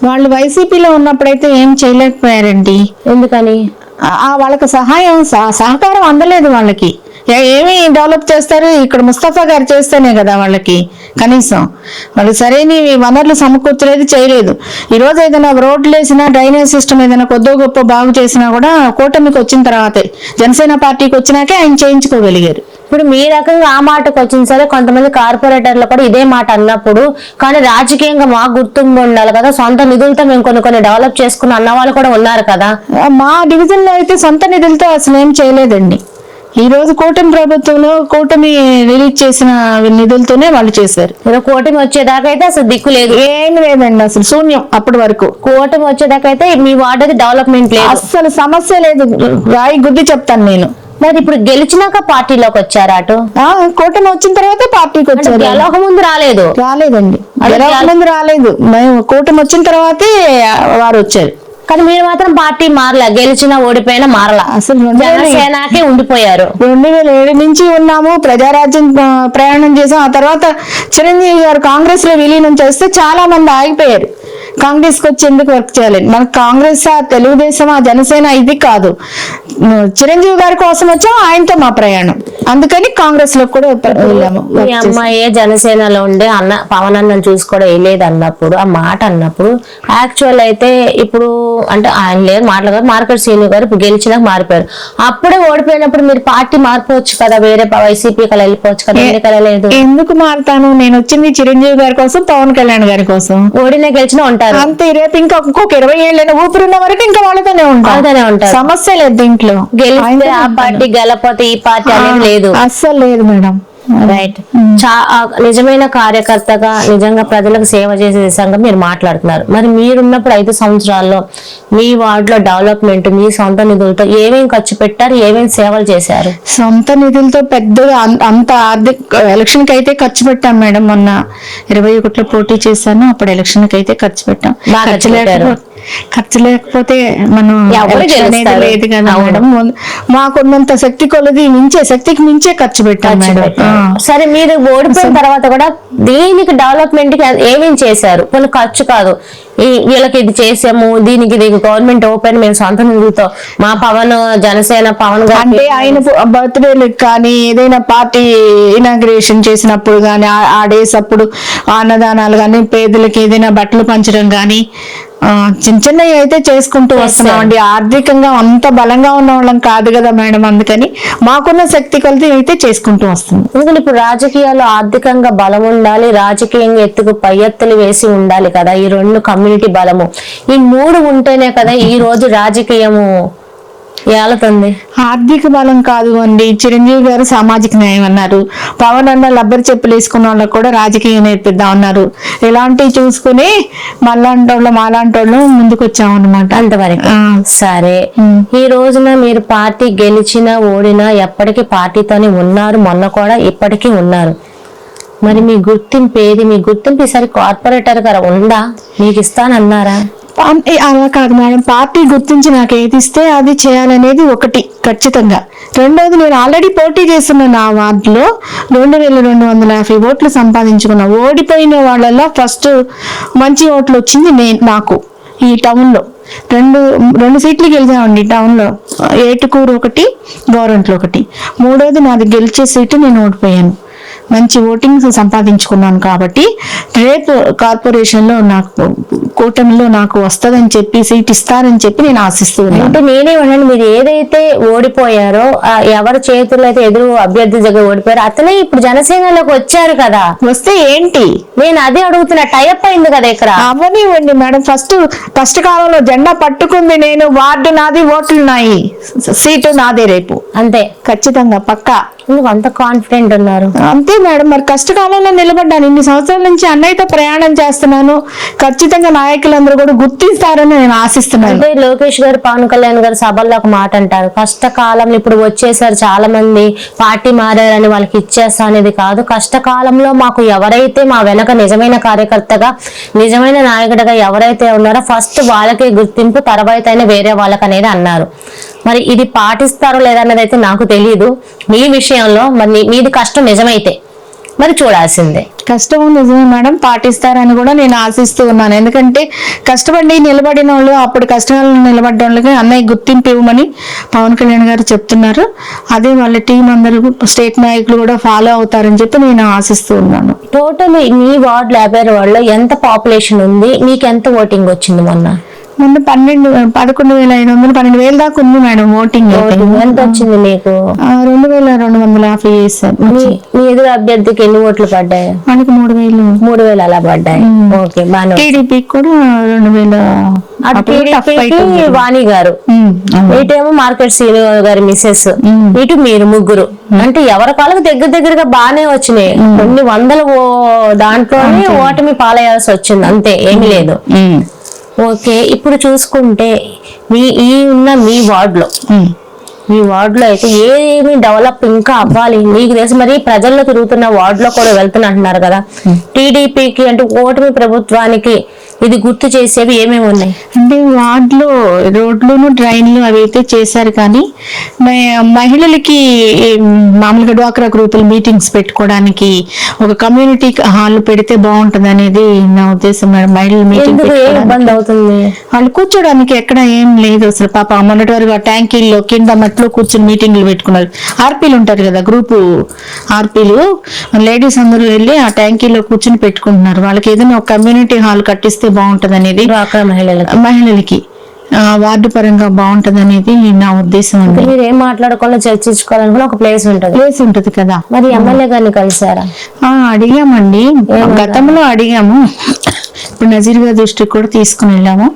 Speaker 2: వాళ్ళు వైసీపీలో ఉన్నప్పుడైతే ఏం చేయలేకపోయారండి.
Speaker 1: ఎందుకని?
Speaker 2: వాళ్ళకి సహకారం అందలేదు. వాళ్ళకి ఏమి డెవలప్ చేస్తారు? ఇక్కడ ముస్తఫా గారు చేస్తేనే కదా వాళ్ళకి కనీసం వాళ్ళు సరైన వనరులు సమకూర్చలేదు, చేయలేదు. ఈరోజు ఏదైనా రోడ్లు వేసినా, డ్రైనేజ్ సిస్టమ్ ఏదైనా కొద్దో గొప్ప బాగు చేసినా కూడా కూటమికి వచ్చిన తర్వాతే, జనసేన పార్టీకి వచ్చినాకే ఆయన చేయించుకోగలిగారు.
Speaker 1: ఇప్పుడు మీ రకంగా ఆ మాటకు వచ్చింది సరే, కొంతమంది కార్పొరేటర్లు కూడా ఇదే మాట అన్నప్పుడు, కానీ రాజకీయంగా మాకు గుర్తింపు ఉండాలి కదా, సొంత నిధులతో మేము కొన్ని డెవలప్ చేసుకుని అన్న వాళ్ళు కూడా ఉన్నారు కదా.
Speaker 2: మా డివిజన్ లో అయితే సొంత నిధులతో అసలు ఏం చేయలేదండి. ఈ రోజు కూటమి ప్రభుత్వంలో కూటమి రిలీజ్ చేసిన నిధులతోనే వాళ్ళు చేశారు.
Speaker 1: కూటమి వచ్చేదాకా అయితే అసలు దిక్కు లేదు,
Speaker 2: ఏం లేదండి, అసలు శూన్యం. అప్పటి వరకు
Speaker 1: కూటమి వచ్చేదాకా అయితే మీ వార్డుకి డెవలప్మెంట్ లేదు,
Speaker 2: అసలు సమస్య లేదు. రాయి గుద్ది చెప్తాను నేను.
Speaker 1: మరి ఇప్పుడు గెలిచినాక పార్టీలోకి వచ్చారా? అటు
Speaker 2: కూటమి వచ్చిన తర్వాత పార్టీకి వచ్చారు.
Speaker 1: గెలవక ముందు
Speaker 2: రాలేదండి, గెలవక ముందు రాలేదు. మేము కూటమి వచ్చిన తర్వాతే వారు వచ్చారు.
Speaker 1: కానీ మీరు మాత్రం పార్టీ మారలా, గెలిచినా ఓడిపోయినా మారలా, అసలు జనసేనకే ఉండిపోయారు.
Speaker 2: 2007 నుంచి ఉన్నాము, ప్రజారాజ్యం ప్రయాణం చేసాం. ఆ తర్వాత చిరంజీవి గారు కాంగ్రెస్ లో విలీనం చేస్తే చాలా మంది ఆగిపోయారు. కాంగ్రెస్ కి వచ్చి ఎందుకు వర్క్ చేయాలి? మన కాంగ్రెస్ తెలుగుదేశం జనసేన ఇది కాదు, చిరంజీవి గారి కోసం వచ్చాం, ఆయనతో మా ప్రయాణం, అందుకని కాంగ్రెస్ లో కూడా వెళ్ళాము.
Speaker 1: మీ అమ్మాయి జనసేనలో ఉండే పవన్ అన్నను చూసి కూడా వేయలేదు అన్నప్పుడు, ఆ మాట అన్నప్పుడు యాక్చువల్ అయితే ఇప్పుడు అంటే ఆయన లేదు మాట్లాడారు, మార్కెట్ సీనియర్ గారు ఇప్పుడు గెలిచినాక మారిపోయారు. అప్పుడే ఓడిపోయినప్పుడు మీరు పార్టీ మారిపోవచ్చు కదా, వేరే వైసీపీ కల వెళ్ళిపోవచ్చు కదా, ఎందుకలా లేదు?
Speaker 2: ఎందుకు మారుతాను? నేను వచ్చింది చిరంజీవి గారి కోసం, పవన్ కళ్యాణ్ గారి కోసం.
Speaker 1: ఓడినా గెలిచినా ఉంటారు
Speaker 2: అంతే. రేపు ఇంకా ఇంకొక 20 ఏళ్ళైనా ఊపిరిన్న వరకు ఇంకా వాళ్ళతోనే ఉంటారు, సమస్య లేదు దీంట్లో.
Speaker 1: గెలిస్తే ఆ పార్టీ, గెలపోతే ఈ పార్టీ అనేది లేదు,
Speaker 2: అస్సలు లేదు మేడం.
Speaker 1: రైట్. నిజమైన కార్యకర్తగా నిజంగా ప్రజలకు సేవ చేసే విధంగా మీరు మాట్లాడుతున్నారు. మరి మీరున్నప్పుడు 5 సంవత్సరాల్లో మీ వార్డులో డెవలప్మెంట్ మీ సొంత నిధులతో ఏమేమి ఖర్చు పెట్టారు, ఏమేమి సేవలు చేశారు?
Speaker 2: సొంత నిధులతో పెద్దగా అంత ఆర్థిక ఎలక్షన్ కి అయితే ఖర్చు పెట్టాం మేడం. మొన్న 21 పోటీ చేశాను, అప్పుడు ఎలక్షన్ కి అయితే ఖర్చు పెట్టాం. ఖర్చు లేకపోతే మనం అనేది లేదు కదా మేడం. మాకున్నంత శక్తి కొలది శక్తికి మించే ఖర్చు పెట్టాం మేడం.
Speaker 1: సరే, మీరు ఓడిపోయిన తర్వాత కూడా దీనికి డెవలప్మెంట్ కి ఏమేమి చేశారు? కొన్ని ఖర్చు కాదు, వీళ్ళకి ఇది చేసాము, దీనికి ఇది గవర్నమెంట్ ఓపెన్ మేము సొంత నిధులతో మా పవన్ జనసేన పవన్ గారు
Speaker 2: అంటే ఆయన బర్త్డేలకు కానీ ఏదైనా పార్టీ ఇనాగ్రేషన్ చేసినప్పుడు కానీ ఆ డేస్ అప్పుడు అన్నదానాలు కానీ పేదలకు ఏదైనా బట్టలు పంచడం కానీ చిన్న చిన్నవి అయితే చేసుకుంటూ వస్తున్నాం అండి. ఆర్థికంగా అంత బలంగా ఉన్న వాళ్ళం కాదు కదా మేడం, అందుకని మాకున్న శక్తి కొలది అయితే చేసుకుంటూ వస్తుంది.
Speaker 1: ఎందుకంటే ఇప్పుడు రాజకీయాల్లో ఆర్థికంగా బలం ఉండాలి, రాజకీయంగా ఎత్తుకు పై ఎత్తులు వేసి ఉండాలి కదా, ఈ 2 కమ్యూనిటీ బలము, ఈ 3 ఉంటేనే కదా ఈ రోజు రాజకీయము ఏలుతుంది.
Speaker 2: ఆర్థిక బలం కాదు అండి. చిరంజీవి గారు సామాజిక న్యాయం అన్నారు, పవన్ అన్న రబ్బర్ చెప్పులు వేసుకున్న వాళ్ళకి కూడా రాజకీయం నేర్పిద్దాం అన్నారు. ఇలాంటివి చూసుకుని మాలాంటి వాళ్ళు ముందుకు వచ్చామన్నమాట.
Speaker 1: అంతవరకు సరే. ఈ రోజున మీరు పార్టీ గెలిచినా ఓడినా ఎప్పటికీ పార్టీతోనే ఉన్నారు, మొన్న కూడా ఇప్పటికీ ఉన్నారు. మరి మీ గుర్తింపు ఏది? మీ గుర్తింపు ఈసారి కార్పొరేటర్ గారు ఉందా, మీకు ఇస్తానన్నారా?
Speaker 2: అలా కాదు మేడం, పార్టీ గుర్తించి నాకు ఏది ఇస్తే అది చేయాలనేది ఒకటి ఖచ్చితంగా. రెండోది, నేను ఆల్రెడీ పోటీ చేస్తున్న నా వార్డులో 2250 ఓట్లు సంపాదించుకున్నా. ఓడిపోయిన వాళ్ళలో ఫస్ట్ మంచి ఓట్లు వచ్చింది నాకు ఈ టౌన్ లో. రెండు సీట్లు గెలిచామండి టౌన్ లో, ఏటుకూరు 1, గవర్నమెంట్లో 1. మూడోది నాది గెలిచే సీటు నేను ఓడిపోయాను. మంచి ఓటింగ్స్ సంపాదించుకున్నాను కాబట్టి రేపు కార్పొరేషన్ లో నాకు కూటమిలో నాకు వస్తుందని చెప్పి సీట్ ఇస్తారని చెప్పి నేను ఆశిస్తున్నాను.
Speaker 1: అంటే నేనేమన్నాను, మీరు ఏదైతే ఓడిపోయారో ఎవరి చేతుల్లో అయితే ఎదురు అభ్యర్థి దగ్గర ఓడిపోయారో అతనే ఇప్పుడు జనసేనలోకి వచ్చారు కదా,
Speaker 2: వస్తే ఏంటి?
Speaker 1: నేను అదే అడుగుతున్నా, టైప్ అయింది కదా ఇక్కడ.
Speaker 2: అవనివ్వండి మేడం, ఫస్ట్ కష్టకాలంలో జెండా పట్టుకుంది నేను, వార్డు నాది, ఓట్లు నాయి, సీటు నాదే రేపు, అంతే ఖచ్చితంగా పక్కా.
Speaker 1: ఎందుకు అంత కాన్ఫిడెంట్ ఉన్నారు?
Speaker 2: అంతే మేడం, మరి కష్టకాలంలో నిలబడ్డాను. ఇన్ని సంవత్సరాల నుంచి అన్నయ్యతో ప్రయాణం చేస్తున్నాను, ఖచ్చితంగా నాయకులందరూ కూడా గుర్తిస్తారని నేను ఆశిస్తున్నాను.
Speaker 1: అంటే లోకేష్ గారు, పవన్ కళ్యాణ్ గారు సభల్లో ఒక మాట అంటారు, కష్టకాలంలో ఇప్పుడు వచ్చేసారు చాలా మంది, పార్టీ మారారని వాళ్ళకి ఇచ్చేస్తా అనేది కాదు, కష్టకాలంలో మాకు ఎవరైతే మా వెనక నిజమైన కార్యకర్తగా నిజమైన నాయకుడిగా ఎవరైతే ఉన్నారో ఫస్ట్ వాళ్ళకే గుర్తింపు, తర్వాత అయినా వేరే వాళ్ళకి అనేది అన్నారు. మరి ఇది పాటిస్తారో లేదన్నది అయితే నాకు తెలియదు. మీ విషయంలో మరి మీది కష్టం నిజమైతే మరి చూడాల్సిందే.
Speaker 2: కష్టం నిజమే మేడం, పాటిస్తారని కూడా నేను ఆశిస్తూ ఉన్నాను. ఎందుకంటే కష్టపడి నిలబడిన వాళ్ళు, అప్పుడు కష్టకాలంలో నిలబడ్డ వాళ్ళకి అన్నయ్య గుర్తింపు ఇవ్వమని పవన్ కళ్యాణ్ గారు చెప్తున్నారు. అదే వాళ్ళ టీం అందరూ స్టేట్ నాయకులు కూడా ఫాలో అవుతారని చెప్పి నేను ఆశిస్తూ ఉన్నాను.
Speaker 1: టోటల్ మీ వార్డు 50 వార్డులో ఎంత పాపులేషన్ ఉంది, మీకు ఎంత ఓటింగ్ వచ్చింది మొన్న?
Speaker 2: 11,500 12,000 దాకా ఉంది మేడం ఓటింగ్.
Speaker 1: ఎంత వచ్చింది మీకు?
Speaker 2: 2,250 చేశారు.
Speaker 1: మీ ఎదురు అభ్యర్థికి ఎన్ని ఓట్లు పడ్డాయి?
Speaker 2: మనకి 3,000
Speaker 1: అలా పడ్డాయి. ఓకే, బాగా.
Speaker 2: టీడీపీకి కూడా 2,000.
Speaker 1: వాణి గారు ఇటేమో మార్కెట్ సీనియర్ గారి మిసెస్, ఇటు మీరు ముగ్గురు, అంటే ఎవరి కాళ్ళకి దగ్గరగా బానే వచ్చినాయి. కొన్ని వందల దాంట్లోనే ఓటమి పాలయాల్సి వచ్చింది, అంతే, ఏమీ లేదు. ఓకే, ఇప్పుడు చూసుకుంటే మీ వార్డులో అయితే ఏమి డెవలప్ ఇంకా అవ్వాలి మీకు తెలిసి, మరి ప్రజల్లో తిరుగుతున్న వార్డులో కూడా వెళ్తున్నా అంటున్నారు కదా, టీడీపీకి అంటే ఓటమి ప్రభుత్వానికి ఇది గుర్తు చేసేవి ఏమేమి ఉన్నాయి?
Speaker 2: అంటే వార్డులో రోడ్లు డ్రైన్లు అవి అయితే చేశారు, కానీ మహిళలకి మామూలుగా డ్వాక్రా గ్రూపులు మీటింగ్స్ పెట్టుకోవడానికి ఒక కమ్యూనిటీ హాల్ పెడితే బాగుంటది అనేది నా ఉద్దేశం మేడం. మహిళలు మీటింగ్
Speaker 1: ఇబ్బంది అవుతుంది,
Speaker 2: వాళ్ళు కూర్చోడానికి ఎక్కడ ఏం లేదు అసలు. పాప మొన్నటి వరకు ఆ ట్యాంకీల్లో కింద మట్లో కూర్చొని మీటింగ్లు పెట్టుకున్నారు. ఆర్పీలు ఉంటారు కదా, గ్రూపు ఆర్పీలు లేడీస్ అందరూ వెళ్ళి ఆ ట్యాంకీలో కూర్చొని పెట్టుకుంటున్నారు. వాళ్ళకి ఏదైనా ఒక కమ్యూనిటీ హాల్ కట్టిస్తే బాగుంటది అనేది మహిళలకి వార్డు పరంగా బాగుంటది అనేది నా ఉద్దేశం. అండి
Speaker 1: మీరు ఏం మాట్లాడుకోవాలో చర్చించుకోవాలనుకున్న ఒక ప్లేస్ ఉంటది కదా. మరి ఎమ్మెల్యే గారిని కలిసారా?
Speaker 2: అడిగామండి, గతంలో అడిగాము. ఇప్పుడు నజీర్ గారి దృష్టికి కూడా తీసుకుని వెళ్ళాము,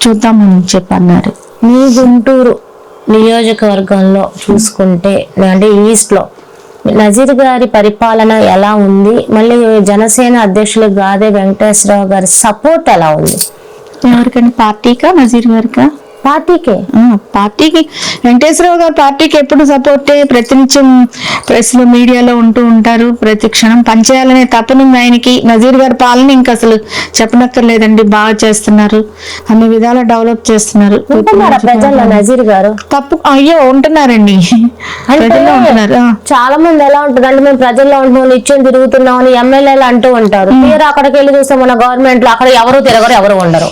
Speaker 2: చూద్దామని చెప్పన్నారు.
Speaker 1: మీ గుంటూరు నియోజకవర్గంలో చూసుకుంటే అంటే ఈస్ట్ లో నజీర్ గారి పరిపాలన ఎలా ఉంది? మళ్ళీ జనసేన అధ్యక్షులు గాదే వెంకటేశ్వరరావు గారి సపోర్ట్ ఎలా ఉంది?
Speaker 2: ఎవరికండి? పార్టీకా నజీర్ గారికా?
Speaker 1: పార్టీకి.
Speaker 2: వెంకటేశ్వరరావు గారు పార్టీకి ఎప్పుడు సపోర్టే. ప్రతినిత్యం ప్రెస్ లో మీడియాలో ఉంటూ ఉంటారు. ప్రతి క్షణం పనిచేయాలనే తపన ఆయనకి. నజీర్ గారి పాలన ఇంకా అసలు చెప్పనక్కర్లేదండి, బాగా చేస్తున్నారు, అన్ని విధాల డెవలప్ చేస్తున్నారు.
Speaker 1: ప్రజల్లో నజీర్ గారు
Speaker 2: అయ్యో ఉంటున్నారండి, ప్రజల్లో ఉంటున్నారు.
Speaker 1: చాలా మంది ఎలా ఉంటుంది అంటే మేము ప్రజల్లో ఉంటున్నాం, నిత్యం తిరుగుతున్నాం అని ఎమ్మెల్యేలు అంటూ ఉంటారు. మీరు అక్కడికి వెళ్ళి చూస్తే మన గవర్నమెంట్ లో అక్కడ ఎవరు తిరగరు, ఎవరు ఉండరు.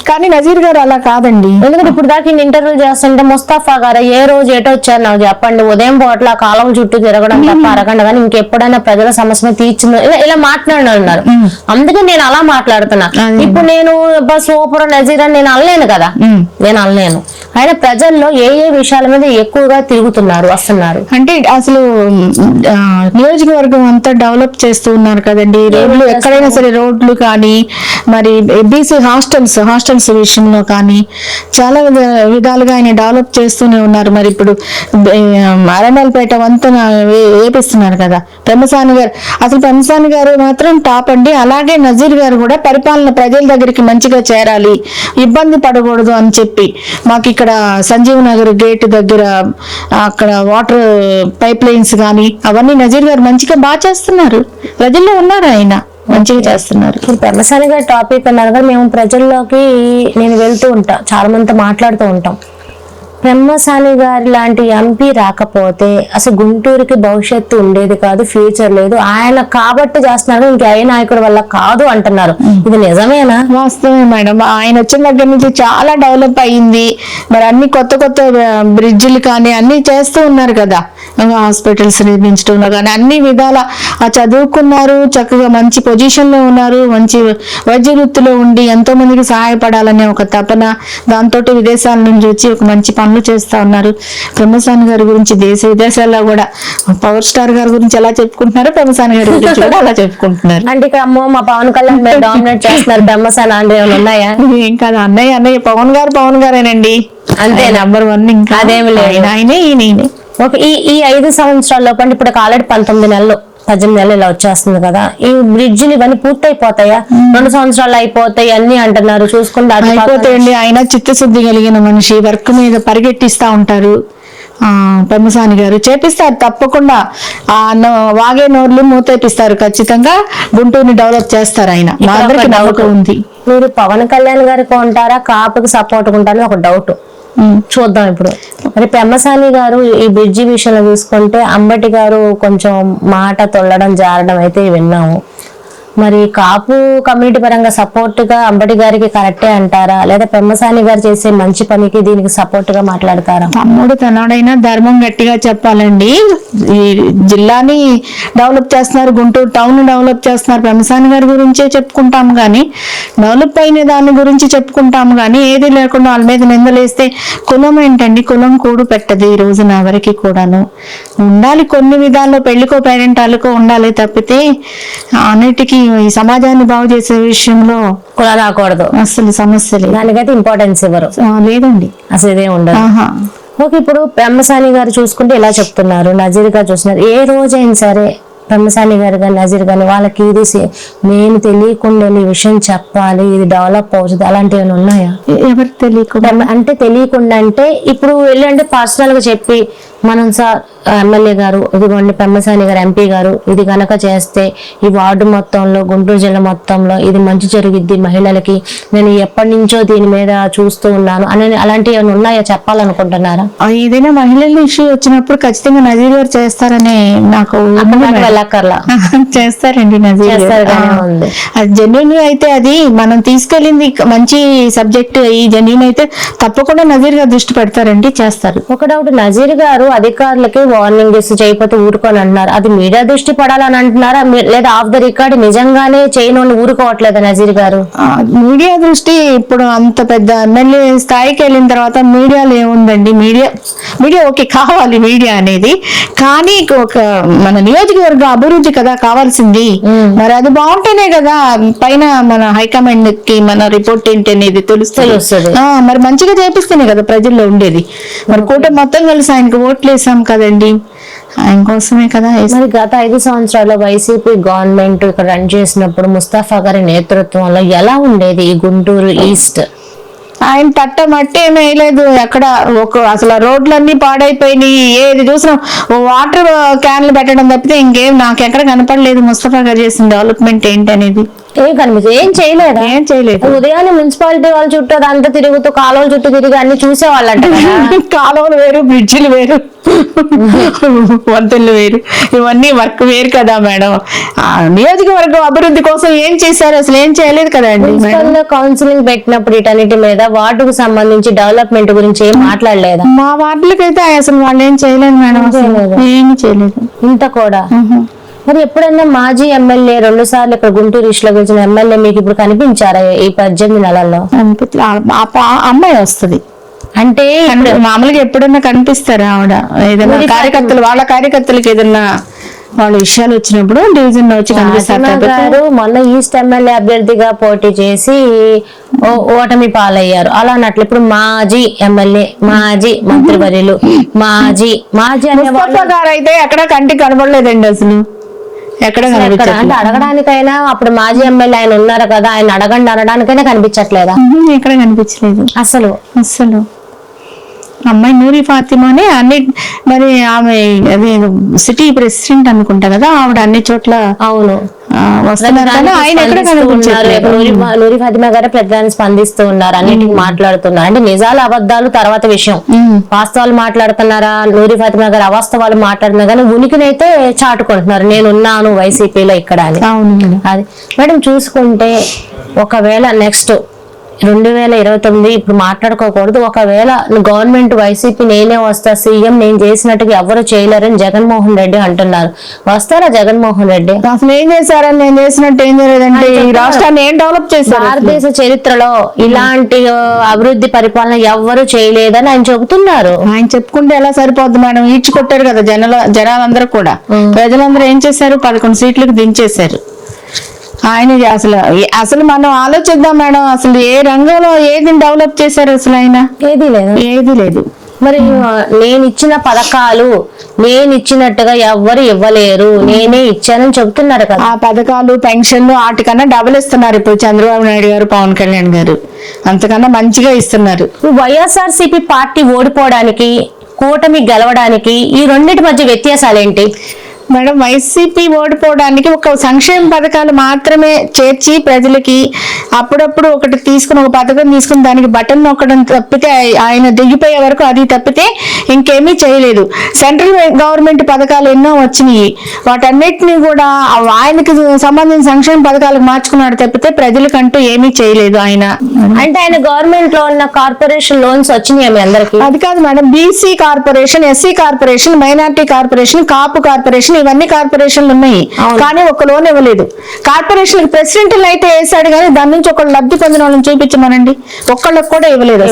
Speaker 2: కానీ నజీర్ గారు అలా కాదండి.
Speaker 1: ఎందుకంటే ఇప్పుడు దాకా ఇంటర్వ్యూ చేస్తుంటే ముస్తఫా గారు ఏ రోజు ఎటో వచ్చారు నాకు చెప్పండి, ఉదయం పూట్ల కాలం చుట్టూ తిరగడం తప్ప అరగంట కానీ ఇంకెప్పుడైనా ప్రజల సమస్య తీర్చింది ఇలా మాట్లాడినారు. అందుకే నేను అలా మాట్లాడుతున్నా. ఇప్పుడు నేను సూపర్ నజీర్ అని నేను అనలేను కదా, నేను అనలేను. ఆయన ప్రజల్లో ఏ విషయాల మీద ఎక్కువగా తిరుగుతున్నారు, వస్తున్నారు
Speaker 2: అంటే అసలు నియోజకవర్గం అంతా డెవలప్ చేస్తూ ఉన్నారు కదండి. రోడ్లు ఎక్కడైనా సరే రోడ్లు కానీ, మరి బీసీ హాస్టల్స్ విషయంలో కానీ చాలా విధాలుగా ఆయన డెవలప్ చేస్తూనే ఉన్నారు. మరి ఇప్పుడు అరణాలపేట వంతెన వేపిస్తున్నారు కదా పెమ్మసాని గారు. అసలు పెమ్మసాని గారు మాత్రం టాప్ అండి. అలాగే నజీర్ గారు కూడా పరిపాలన ప్రజల దగ్గరికి మంచిగా చేరాలి, ఇబ్బంది పడకూడదు అని చెప్పి మాకు ఇక్కడ సంజీవ్ నగర్ గేట్ దగ్గర అక్కడ వాటర్ పైప్ లైన్స్ కానీ అవన్నీ నజీర్ గారు మంచిగా బాగా చేస్తున్నారు. ప్రజల్లో ఉన్నారు, ఆయన మంచిగా చేస్తున్నారు.
Speaker 1: పెమ్మసాని గారి టాపిక్ అన్నారు కదా, మేము ప్రజల్లోకి నేను వెళ్తూ ఉంటా, చాలా మందితో మాట్లాడుతూ ఉంటాం. పెమ్మసాని గారి లాంటి ఎంపీ రాకపోతే అసలు గుంటూరుకి భవిష్యత్తు ఉండేది కాదు, ఫ్యూచర్ లేదు. ఆయన కాబట్టి చేస్తున్నారు, ఇంకా ఏ నాయకుడి వల్ల కాదు అంటున్నారు. ఇది నిజమేనా?
Speaker 2: వాస్తవమే మేడం. ఆయన వచ్చిన దగ్గర నుంచి చాలా డెవలప్ అయ్యింది. మరి అన్ని కొత్త బ్రిడ్జిలు కానీ అన్ని చేస్తూ ఉన్నారు కదా, హాస్పిటల్స్ నిర్మించడం కానీ అన్ని విధాల చదువుకున్నారు, చక్కగా మంచి పొజిషన్ లో ఉన్నారు, మంచి వైద్య వృత్తిలో ఉండి ఎంతో మందికి సహాయపడాలనే ఒక తపన, దాంతో విదేశాల నుంచి వచ్చి ఒక మంచి పనులు చేస్తా ఉన్నారు. పెమ్మసాని గారి గురించి దేశ విదేశాల్లో కూడా పవర్ స్టార్ గారి గురించి ఎలా చెప్పుకుంటున్నారో పెమ్మసాని గారి గురించి కూడా అలా చెప్పుకుంటున్నారు.
Speaker 1: అంటే ఇక్కడ అమ్మో మా పవన్ కళ్యాణ్ డామినేట్ చేస్తున్నారు, పెమ్మసాని అంటే ఏమైనా ఉన్నాయా?
Speaker 2: ఏం కాదు, అన్నయ్య పవన్ గారేనండి, అంతే నెంబర్ 1. ఇంకా అదేమి లేదు, ఆయనే ఈయన.
Speaker 1: ఓకే, ఈ 5 సంవత్సరాల్లో పండి ఇప్పుడు ఆల్రెడీ 18 నెలలు 18 నెలలు ఇలా వచ్చేస్తుంది కదా, ఈ బ్రిడ్జిలు ఇవన్నీ పూర్తయిపోతాయా? 2 సంవత్సరాలు అయిపోతాయి అన్ని అంటున్నారు. చూసుకుంటే
Speaker 2: అయిపోతాయండి. ఆయన చిత్తశుద్ధి కలిగిన మనిషి, వర్క్ మీద పరిగెట్టిస్తా ఉంటారు. పెమ్మసాని గారు చేపిస్తారు తప్పకుండా. వాగే నోర్లు మూతేపిస్తారు, ఖచ్చితంగా గుంటూరుని డెవలప్ చేస్తారు. ఆయన మా అందరికి నమ్మకం ఉంది.
Speaker 1: మీరు పవన్ కళ్యాణ్ గారికి ఉంటారా, కాపుకి సపోర్ట్ ఉంటారని ఒక డౌట్. చూద్దాం ఇప్పుడు. మరి పెమ్మసాని గారు ఈ బ్రిడ్జి విషయంలో చూసుకుంటే అంబటి గారు కొంచెం మాట తొల్లడం జారడం అయితే విన్నాము. మరి కాపు కమ్యూనిటీ పరంగా సపోర్ట్ గా అంబటి గారికి కరెక్టే అంటారా, లేదా పెమ్మసాని గారు చేసే మంచి పనికి దీనికి సపోర్ట్ గా మాట్లాడతారా?
Speaker 2: తమ్ముడు తనోడైనా ధర్మం గట్టిగా చెప్పాలండి. ఈ జిల్లాని డెవలప్ చేస్తున్నారు, గుంటూరు టౌన్ డెవలప్ చేస్తున్నారు. పెమ్మసాని గారి గురించే చెప్పుకుంటాము కానీ, డెవలప్ అయిన దాని గురించి చెప్పుకుంటాము కానీ ఏది లేకుండా వాళ్ళ మీద నిందలేస్తే కులం ఏంటండి? కులం కూడు పెట్టదు ఈ రోజున ఎవరికి కూడాను. ఉండాలి కొన్ని విధాల్లో, పెళ్లికో పేరెంటాలకో ఉండాలి తప్పితే అన్నిటికీ ఈ సమాజాన్ని బాగు చేసే విషయంలో
Speaker 1: కులా రాకూడదు,
Speaker 2: అసలు సమస్య లేదు.
Speaker 1: దానికైతే ఇంపార్టెన్స్ ఇవ్వరు,
Speaker 2: లేదండి,
Speaker 1: అసలు ఇదే ఉండదు. ఓకే, ఇప్పుడు పెమ్మసాని గారు చూసుకుంటే ఇలా చెప్తున్నారు, నజీర్ గారు చూస్తున్నారు. ఏ రోజైనా సరే పెమ్మసాని గారు కానీ నజీర్ కానీ వాళ్ళకి ఇది నేను తెలియకుండా ఈ విషయం చెప్పాలి, ఇది డెవలప్ అవుతుంది అలాంటివి ఏమైనా ఉన్నాయా?
Speaker 2: ఎవరికి తెలియకుండా
Speaker 1: అంటే తెలియకుండా అంటే ఇప్పుడు వెళ్ళి అంటే పర్సనల్ గా చెప్పి మనం సార్ ఎమ్మెల్యే గారు, ఇదిగోండి పెమ్మసాని గారు ఎంపీ గారు, ఇది గనక చేస్తే ఈ వార్డు మొత్తంలో, గుంటూరు జిల్లా మొత్తంలో ఇది మంచి జరుగుద్ది మహిళలకి, నేను ఎప్పటి నుంచో దీని మీద చూస్తూ ఉన్నాను అని అలాంటివి ఏమైనా ఉన్నాయో చెప్పాలనుకుంటున్నారా?
Speaker 2: ఏదైనా మహిళల ఇష్యూ వచ్చినప్పుడు ఖచ్చితంగా నజీర్ గారు చేస్తారని నాకు
Speaker 1: వెళ్ళక్కర్లా
Speaker 2: చేస్తారండి నజీర్ గారు. అది జెన్యున్ అయితే అది మనం తీసుకెళ్ళింది మంచి సబ్జెక్ట్, ఈ జెన్యున్ అయితే తప్పకుండా నజీర్ గారు దృష్టి పెడతారండి, చేస్తారు.
Speaker 1: ఒక డౌట్, నజీర్ గారు అధికారులకి వార్నింగ్ ఇస్తూ చేయకపోతే ఊరుకొని అంటున్నారు, అది మీడియా దృష్టి పడాలని అంటున్నారా లేదా ఆఫ్ ద రికార్డ్ నిజంగానే చేయను ఊరుకోవట్లేదా నజీర్ గారు?
Speaker 2: మీడియా దృష్టి ఇప్పుడు అంత పెద్ద ఎమ్మెల్యే స్థాయికి వెళ్ళిన తర్వాత మీడియాలో ఏముందండి, మీడియా ఓకే కావాలి మీడియా అనేది, కానీ ఒక మన నియోజకవర్గ అభివృద్ధి కదా కావాల్సింది. మరి అది బాగుంటేనే కదా పైన మన హైకమాండ్ కి మన రిపోర్ట్ ఏంటి అనేది తెలుస్తుంది. మరి మంచిగా చేపిస్తేనే కదా ప్రజల్లో ఉండేది. మరి కూటమి మొత్తం కలిసి ఆయనకు ఓట్లు వేసాం కదండి, ఆయన కోసమే కదా.
Speaker 1: మరి గత 5 సంవత్సరాల్లో వైసీపీ గవర్నమెంట్ ఇక్కడ రన్ చేసినప్పుడు ముస్తఫా గారి నేతృత్వంలో ఎలా ఉండేది ఈ గుంటూరు ఈస్ట్?
Speaker 2: ఆయన తట్టమట్టి ఏమీ వేయలేదు ఎక్కడ. అసలు రోడ్లన్నీ పాడైపోయినాయి, ఏది చూసినా వాటర్ క్యాన్లు పెట్టడం తప్పితే ఇంకేం నాకు ఎక్కడ కనపడలేదు ముస్తఫా గారు చేసిన డెవలప్మెంట్ ఏంటి అనేది.
Speaker 1: ఏం కనిపిస్తుంది? ఏం చేయలేదు. ఉదయాన్నే మున్సిపాలిటీ వాళ్ళ చుట్టూ అదంతా తిరుగుతూ కాలువల చుట్టూ తిరిగి అన్ని చూసేవాళ్ళంట.
Speaker 2: కాలువలు వేరు, బ్రిడ్జిలు వేరు, వంతెనలు వేరు, ఇవన్నీ వర్క్ వేరు కదా మేడం. నియోజకవర్గం అభివృద్ధి కోసం ఏం చేశారు? అసలు ఏం చేయలేదు కదండి.
Speaker 1: కౌన్సిలింగ్ పెట్టినప్పుడు వీటన్నిటి మీద వార్డుకు సంబంధించి డెవలప్మెంట్ గురించి ఏం మాట్లాడలేదు.
Speaker 2: మా వార్డులకైతే అసలు వాళ్ళు ఏం చేయలేదు మేడం, ఏమి చేయలేదు
Speaker 1: ఇంత కూడా. మరి ఎప్పుడైనా మాజీ ఎమ్మెల్యే 2 సార్లు ఇక్కడ గుంటూరు ఈస్ట్లో గెలిచిన ఎమ్మెల్యే మీకు ఇప్పుడు కనిపించారా ఈ 18 నెలల్లో?
Speaker 2: అమ్మాయి వస్తుంది అంటే మామూలుగా ఎప్పుడన్నా కనిపిస్తారా ఆవిడ? ఏదైనా కార్యకర్తలు వాళ్ళ కార్యకర్తలకు ఏదన్నా వాళ్ళ విషయాలు వచ్చినప్పుడు డివిజన్ లో వచ్చి కనిపిస్తారు.
Speaker 1: మొన్న ఈస్ట్ ఎమ్మెల్యే అభ్యర్థిగా పోటీ చేసి ఓటమి పాలయ్యారు. అలా అన్నట్లు ఇప్పుడు మాజీ ఎమ్మెల్యే, మాజీ మంత్రివర్యులు, మాజీ అనే
Speaker 2: గారు అయితే ఎక్కడ కంటికి కనబడలేదండి అసలు. ఎక్కడ
Speaker 1: అంటే అడగడానికైనా అప్పుడు మాజీ ఎమ్మెల్యే ఆయన ఉన్నారు కదా, ఆయన అడగండి అనడానికైనా కనిపించట్లేదా?
Speaker 2: ఎక్కడ కనిపించలేదు
Speaker 1: అసలు.
Speaker 2: అమ్మాయి నూరి ఫాతిమానే అన్ని, మరి ఆమె అదే సిటీ ప్రెసిడెంట్ అనుకుంటా కదా ఆవిడ, అన్ని చోట్ల
Speaker 1: అవును నూరి ఫాతిమా గారు ప్రధాని స్పందిస్తూ ఉన్నారు, అన్నిటికీ మాట్లాడుతున్నారు. అంటే నిజాలు అబద్ధాలు తర్వాత విషయం, వాస్తవాలు మాట్లాడుతున్నారా, నూరి ఫాతిమా గారు అవాస్తవాలు మాట్లాడుతున్నారు, కానీ ఉనికినైతే చాటుకుంటున్నారు, నేనున్నాను వైసీపీలో ఇక్కడ అని. అది మేడం చూసుకుంటే ఒకవేళ నెక్స్ట్ 2029 ఇప్పుడు మాట్లాడుకోకూడదు, ఒకవేళ గవర్నమెంట్ వైసీపీ నేనే వస్తా, సీఎం నేను చేసినట్టుగా ఎవరు చేయలేరని జగన్మోహన్ రెడ్డి అంటున్నారు. వస్తారా జగన్మోహన్ రెడ్డి?
Speaker 2: అసలు ఏం చేశారని నేను చేసినట్టు ఏం చేయలేదంటే ఈ రాష్ట్రాన్ని ఏం డెవలప్ చేశారు?
Speaker 1: భారతదేశ చరిత్రలో ఇలాంటి అభివృద్ధి పరిపాలన ఎవ్వరు చేయలేదని ఆయన చెబుతున్నారు.
Speaker 2: ఆయన చెప్పుకుంటే ఎలా సరిపోద్ది మేడం, ఈడ్చి కొట్టారు కదా జనాలందరూ కూడా. ప్రజలందరూ ఏం చేశారు? 11 సీట్లకు దించేశారు. ఆయన అసలు మనం ఆలోచిద్దాం మేడం, అసలు ఏ రంగంలో ఏది డెవలప్ చేశారు అసలు ఆయన? ఏది లేదు.
Speaker 1: మరి నేను ఇచ్చిన పథకాలు నేను ఇచ్చినట్టుగా ఎవ్వరు ఇవ్వలేరు, నేనే ఇచ్చానని చెబుతున్నారు కదా.
Speaker 2: ఆ పథకాలు పెన్షన్లు వాటికన్నా డబుల్ ఇస్తున్నారు ఇప్పుడు చంద్రబాబు నాయుడు గారు, పవన్ కళ్యాణ్ గారు, అంతకన్నా మంచిగా ఇస్తున్నారు.
Speaker 1: వైఎస్ఆర్సీపీ పార్టీ ఓడిపోవడానికి, కూటమి గెలవడానికి ఈ రెండింటి మధ్య వ్యత్యాసాలు ఏంటి
Speaker 2: మేడం? వైసీపీ ఓడిపోవడానికి ఒక సంక్షేమ పథకాలు మాత్రమే చేర్చి ప్రజలకి అప్పుడప్పుడు ఒకటి తీసుకుని, ఒక పథకం తీసుకుని దానికి బటన్ నొక్కడం తప్పితే, ఆయన దిగిపోయే వరకు అది తప్పితే ఇంకేమీ చేయలేదు. సెంట్రల్ గవర్నమెంట్ పథకాలు ఎన్నో వచ్చినాయి, వాటన్నిటిని కూడా ఆయనకి సంబంధించిన సంక్షేమ పథకాలకు మార్చుకున్నాడు తప్పితే ప్రజలకంటూ ఏమీ చేయలేదు ఆయన.
Speaker 1: అంటే ఆయన గవర్నమెంట్ లో ఉన్న కార్పొరేషన్ లోన్స్ వచ్చినాయి మీ అందరికి?
Speaker 2: అది కాదు madam, BC corporation, SC corporation, minority corporation, Kapu corporation, ఇవన్నీ కార్పొరేషన్లు ఉన్నాయి, కానీ ఒక లోన్ ఇవ్వలేదు. కార్పొరేషన్ ప్రెసిడెంట్లు అయితే వేసాడు, కానీ దాని నుంచి ఒకళ్ళు లబ్ధి పొందిన వాళ్ళని చూపించమనండి, ఒక్కళ్ళకి కూడా ఇవ్వలేదు.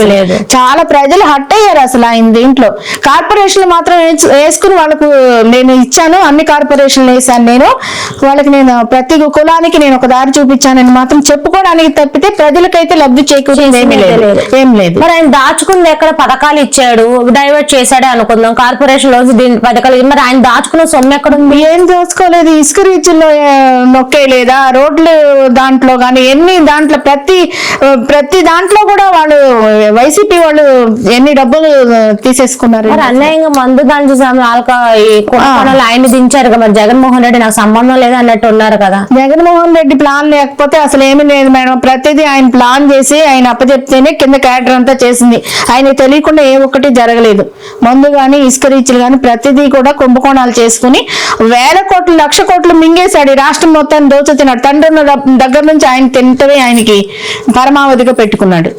Speaker 2: చాలా ప్రజలు హట్ అయ్యారు అసలు ఆయన దీంట్లో. కార్పొరేషన్లు మాత్రం వేసుకుని వాళ్ళకు నేను ఇచ్చాను, అన్ని కార్పొరేషన్లు వేసాను నేను, వాళ్ళకి నేను ప్రతి కులానికి నేను ఒక దారి చూపించానని మాత్రం చెప్పుకోవడానికి తప్పితే ప్రజలకైతే లబ్ధి చేకూరింది ఏం లేదు.
Speaker 1: మరి ఆయన దాచుకుంది ఎక్కడ? పథకాలు ఇచ్చాడు, డైవర్ట్ చేశాడే అనుకుందాం, కార్పొరేషన్ లో దీని పథకాలు, మరి ఆయన దాచుకున్న సొమ్ము ఎక్కడ ఎక్కడ ఉంది?
Speaker 2: ఏం చూసుకోలేదు. ఇసుక రీచుల్లో నొక్కేయలేదా? రోడ్లు దాంట్లో కానీ ఎన్ని దాంట్లో ప్రతి దాంట్లో కూడా వాళ్ళు వైసీపీ వాళ్ళు ఎన్ని డబ్బులు తీసేసుకున్నారు.
Speaker 1: మరి అన్యాయంగా మందు దాంట్లో ఆయన్ని దించారు కదా, మరి జగన్మోహన్ రెడ్డి నాకు సంబంధం లేదు అన్నట్టు ఉన్నారు కదా.
Speaker 2: జగన్మోహన్ రెడ్డి ప్లాన్ లేకపోతే అసలు ఏమీ లేదు మేడం. ప్రతిదీ ఆయన ప్లాన్ చేసి ఆయన అప్పచెప్తేనే కింద క్యాడర్ అంతా చేసింది. ఆయన తెలియకుండా ఏ ఒక్కటి జరగలేదు. మందు కానీ ఇసుక రీచ్లు కానీ ప్రతిదీ కూడా కుంభకోణాలు చేసుకుని వేల కోట్లు 1,00,000 కోట్లు మింగేశాడు. ఈ రాష్ట్రం మొత్తాన్ని దోచుతున్నాడు. తండ్రి దగ్గర నుంచి ఆయన తింటవే ఆయనకి పరమావధిగా పెట్టుకున్నాడు.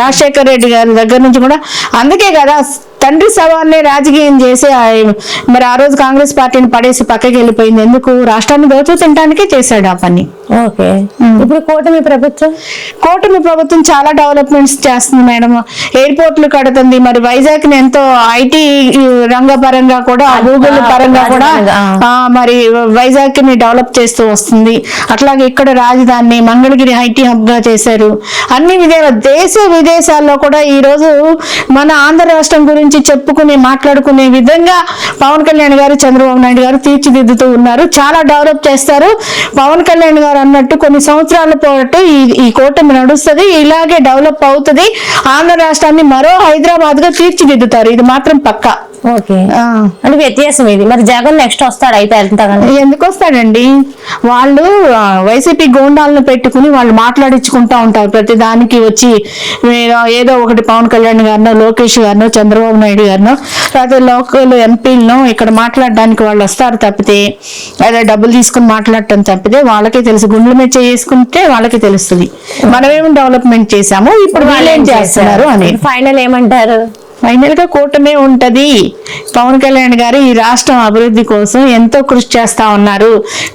Speaker 2: రాజశేఖర రెడ్డి గారి దగ్గర నుంచి కూడా అందుకే కదా తండ్రి సవాల్ని రాజకీయం చేసి మరి ఆ రోజు కాంగ్రెస్ పార్టీని పడేసి పక్కకి వెళ్ళిపోయింది. ఎందుకు? రాష్ట్రాన్ని దోచు తినడానికే చేశాడు ఆ పని.
Speaker 1: ఓకే, ఇప్పుడు కూటమి ప్రభుత్వం చాలా డెవలప్మెంట్స్ చేస్తుంది మేడం. ఎయిర్పోర్ట్లు కడుతుంది. మరి వైజాగ్ ని ఎంతో ఐటీ రంగ పరంగా కూడా గూగుల్ పరంగా కూడా మరి వైజాగ్ ని డెవలప్ చేస్తూ వస్తుంది. అట్లాగే ఇక్కడ రాజధాని మంగళగిరి ఐటీ హబ్ గా చేశారు. అన్ని దేశ విదేశాల్లో కూడా ఈ రోజు మన ఆంధ్ర రాష్ట్రం గురించి మాట్లాడుకునే విధంగా పవన్ కళ్యాణ్ గారు, చంద్రబాబు నాయుడు గారు తీర్చిదిద్దుతూ ఉన్నారు. చాలా డెవలప్ చేస్తారు. పవన్ కళ్యాణ్ గారు అన్నట్టు కొన్ని సంవత్సరాల పాటు ఈ కూటమి నడుస్తుంది. ఇలాగే డెవలప్ అవుతుంది. ఆంధ్ర రాష్ట్రాన్ని మరో హైదరాబాద్ గా తీర్చిదిద్దుతారు. ఇది మాత్రం పక్కా. ఓకే, అంటే వ్యత్యాసం ఇది. మరి జగన్ నెక్స్ట్ వస్తాడు అయితే
Speaker 2: ఎందుకు వస్తాడండి? వాళ్ళు వైసీపీ గోండాలను పెట్టుకుని వాళ్ళు మాట్లాడించుకుంటా ఉంటారు. ప్రతి దానికి వచ్చి ఏదో ఒకటి పవన్ కళ్యాణ్ గారినో, లోకేష్ గారినో, చంద్రబాబు నాయుడు గారినో, లేకపోతే లోకల్ ఎంపీలను ఇక్కడ మాట్లాడడానికి వాళ్ళు వస్తారు తప్పితే, అదే డబ్బులు తీసుకుని మాట్లాడటం తప్పితే వాళ్ళకే తెలుసు. గుండెల మీద చేసుకుంటే వాళ్ళకి తెలుస్తుంది మనమేమి డెవలప్మెంట్ చేశాము, ఇప్పుడు వాళ్ళు ఏం చేస్తున్నారు అని.
Speaker 1: ఫైనల్ ఏమంటారు?
Speaker 2: ఫైనల్ గా కూటమే ఉంటది. పవన్ కళ్యాణ్ గారు ఈ రాష్ట్రం అభివృద్ధి కోసం ఎంతో కృషి చేస్తా ఉన్నారు.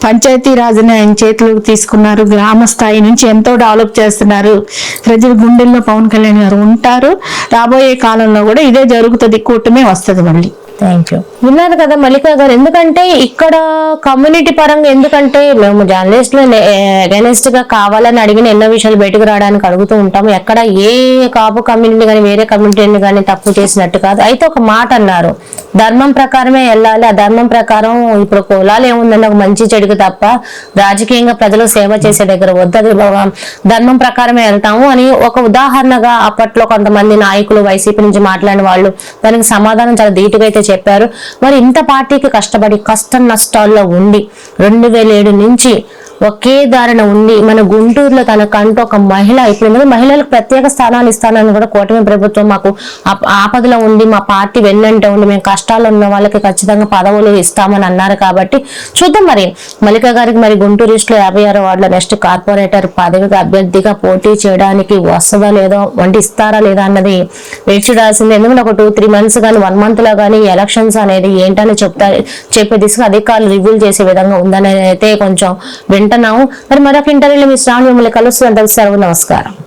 Speaker 2: పంచాయతీ రాజుని ఆయన చేతిలోకి తీసుకున్నారు. గ్రామ స్థాయి నుంచి ఎంతో డెవలప్ చేస్తున్నారు. ప్రజల గుండెల్లో పవన్ కళ్యాణ్ గారు ఉంటారు. రాబోయే కాలంలో కూడా ఇదే జరుగుతుంది. కూటమే వస్తుంది మళ్ళీ.
Speaker 1: Thank you. విన్నారు కదా మల్లిక గారు. ఎందుకంటే ఇక్కడ కమ్యూనిటీ పరంగా, ఎందుకంటే మేము జర్నలిస్టులు అగైనెస్ట్ గా కావాలని అడిగిన ఎన్నో విషయాలు బయటకు రావడానికి అడుగుతూ ఉంటాము. ఎక్కడ ఏ కాపు కమ్యూనిటీ కానీ వేరే కమ్యూనిటీని కానీ తప్పు చేసినట్టు కాదు. అయితే ఒక మాట అన్నారు, ధర్మం ప్రకారమే వెళ్ళాలి. ఆ ధర్మం ప్రకారం ఇప్పుడు కులాలు ఏముందని ఒక మంచి చెడుకు తప్ప రాజకీయంగా ప్రజలు సేవ చేసే దగ్గర వద్దు, ధర్మం ప్రకారమే వెళ్తాము అని ఒక ఉదాహరణగా అప్పట్లో కొంతమంది నాయకులు వైసీపీ నుంచి మాట్లాడిన వాళ్ళు దానికి సమాధానం చాలా ధీటుగా అయితే చెప్పారు. మరి ఇంత పార్టీకి కష్టపడి కష్ట నష్టాల్లో ఉండి 2007 నుంచి ఒకే దారిన ఉండి మన గుంటూరులో తనకంటూ ఒక మహిళ, ఇప్పుడు మహిళలకు ప్రత్యేక స్థానాలు ఇస్తానని కూడా కూటమి ప్రభుత్వం మాకు ఆపదలో ఉండి మా పార్టీ వెన్నంటే ఉండి మేము కష్టాల్లో ఉన్న వాళ్ళకి ఖచ్చితంగా పదవులు ఇస్తామని అన్నారు. కాబట్టి చూద్దాం మరి మల్లిక గారికి మరి గుంటూరు ఈస్ట్ లో 56వ వార్డులో నెక్స్ట్ కార్పొరేటర్ పదవిగా అభ్యర్థిగా పోటీ చేయడానికి వస్తుందా లేదో, వంటి ఇస్తారా లేదా అన్నది వేచి చూడాల్సింది. ఎందుకంటే ఒక 2-3 months కానీ 1 month లో కానీ ఎలక్షన్స్ అనేది ఏంటని చెప్పే దిశగా అధికారులు రివ్యూలు చేసే విధంగా ఉందని అయితే కొంచెం వింటున్నాము. మరి మరొక ఇంటర్వ్యూలో మీ శ్రావణి మిమ్మల్ని కలుస్తుంది. సెలవు, నమస్కారం.